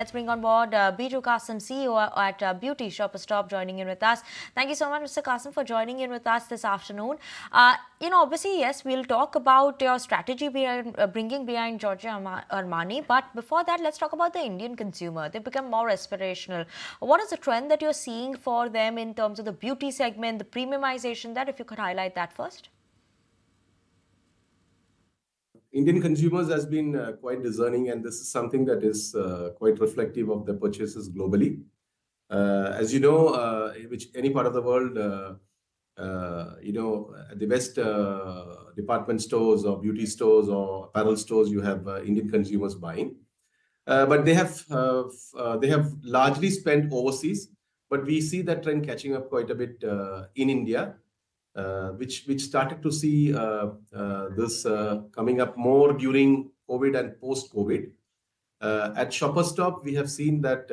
Let's bring on board Biju Kassim, CEO at Beauty Shopper Stop, joining in with us. Thank you so much, Mr. Kassim, for joining in with us this afternoon. Obviously, yes, we'll talk about your strategy behind bringing behind Giorgio Armani. But before that, let's talk about the Indian consumer. They've become more aspirational. What is the trend that you're seeing for them in terms of the beauty segment, the premiumization? That, if you could highlight that first. Indian consumers has been quite discerning, and this is something that is quite reflective of the purchases globally. As you know, which any part of the world, at the best department stores or beauty stores or apparel stores, you have Indian consumers buying. But they have largely spent overseas. But we see that trend catching up quite a bit in India, which started to see this coming up more during COVID and post-COVID. At Shopper Stop, we have seen that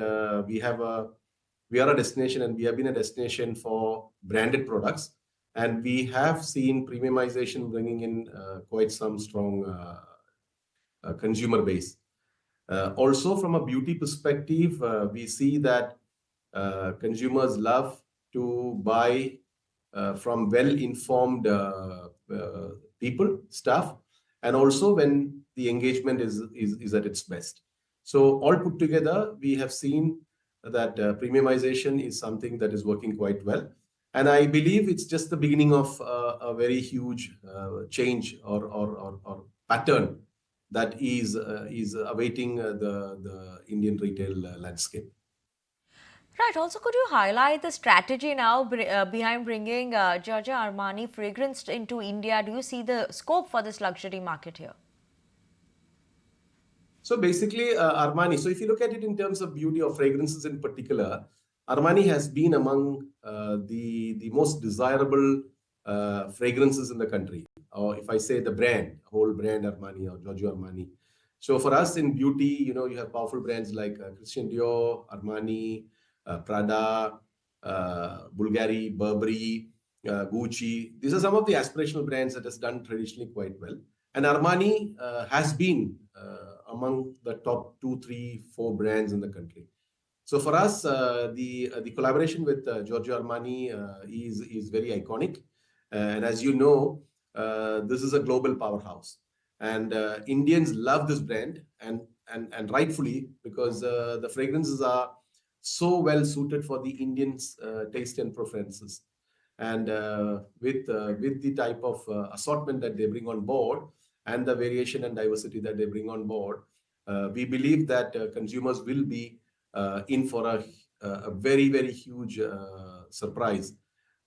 we are a destination, and we have been a destination for branded products, and we have seen premiumization bringing in quite some strong consumer base. Also, from a beauty perspective, we see that consumers love to buy from well-informed people, staff, and also when the engagement is at its best. So all put together, we have seen that premiumization is something that is working quite well. And I believe it's just the beginning of a very huge change or pattern that is awaiting the Indian retail landscape. Right. Also, could you highlight the strategy now behind bringing Giorgio Armani fragrance into India? Do you see the scope for this luxury market here? So basically, Armani. So if you look at it in terms of beauty or fragrances in particular, Armani has been among the most desirable fragrances in the country. Or if I say the brand, whole brand Armani or Giorgio Armani. So for us in beauty, you have powerful brands like Christian Dior, Armani, Prada, Bulgari, Burberry, Gucci. These are some of the aspirational brands that has done traditionally quite well. And Armani has been among the top 2, 3, 4 brands in the country. So for us, the collaboration with Giorgio Armani is very iconic. And as you know, this is a global powerhouse. And Indians love this brand, and rightfully, because the fragrances are so well suited for the Indians' taste and preferences. And with the type of assortment that they bring on board and the variation and diversity that they bring on board, we believe that consumers will be in for a very, very huge surprise.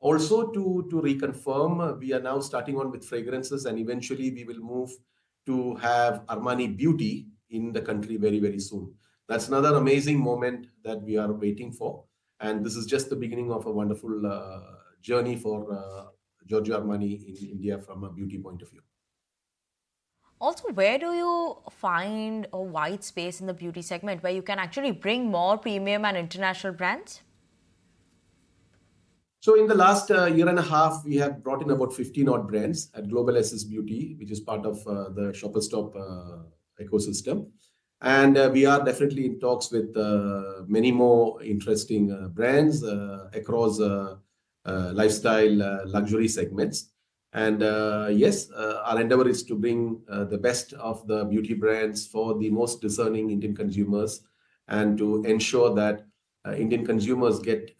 Also, to reconfirm, we are now starting on with fragrances, and eventually we will move to have Armani Beauty in the country very, very soon. That's another amazing moment that we are waiting for. And this is just the beginning of a wonderful journey for Giorgio Armani in India from a beauty point of view. Also, where do you find a wide space in the beauty segment where you can actually bring more premium and international brands? So in the last year and a half, we have brought in about 15 odd brands at Global SS Beauty, which is part of the Shopper Stop ecosystem. And we are definitely in talks with many more interesting brands across lifestyle luxury segments. And yes, our endeavor is to bring the best of the beauty brands for the most discerning Indian consumers, and to ensure that Indian consumers get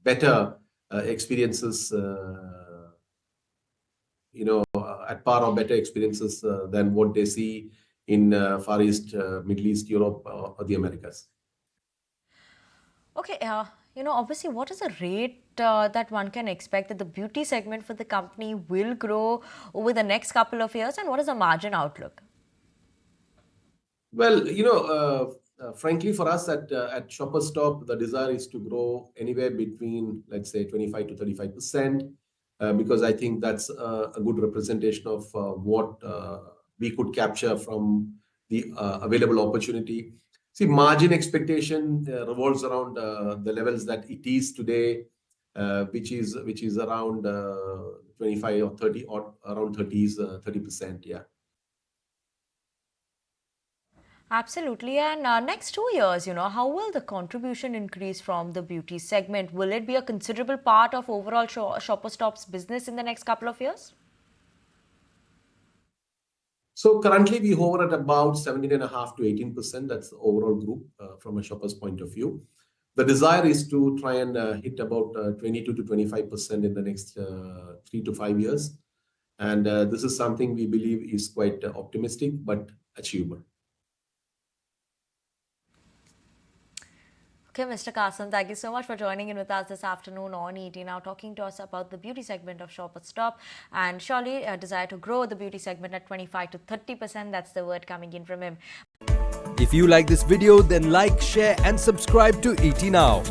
better experiences, at par or better experiences than what they see in Far East, Middle East, Europe, or the Americas. Okay, obviously, what is the rate that one can expect that the beauty segment for the company will grow over the next couple of years, and what is the margin outlook? Well, frankly, for us at Shopper Stop, the desire is to grow anywhere between, let's say, 25 to 35%, because I think that's a good representation of what we could capture from the available opportunity. See, margin expectation revolves around the levels that it is today, which is around 25 or 30, or around 30s, 30%. Yeah. Absolutely. And next 2 years, how will the contribution increase from the beauty segment? Will it be a considerable part of overall Shopper Stop's business in the next couple of years? So currently we hover at about 17.5 to 18%. That's the overall group from a shopper's point of view. The desire is to try and hit about 22 to 25% in the next 3 to 5 years. And this is something we believe is quite optimistic but achievable. Okay, Mr. Kassim, thank you so much for joining in with us this afternoon on ET Now, talking to us about the beauty segment of Shop at Stop, and surely a desire to grow the beauty segment at 25 to 30%. That's the word coming in from him. If you like this video, then like, share and subscribe to ET Now.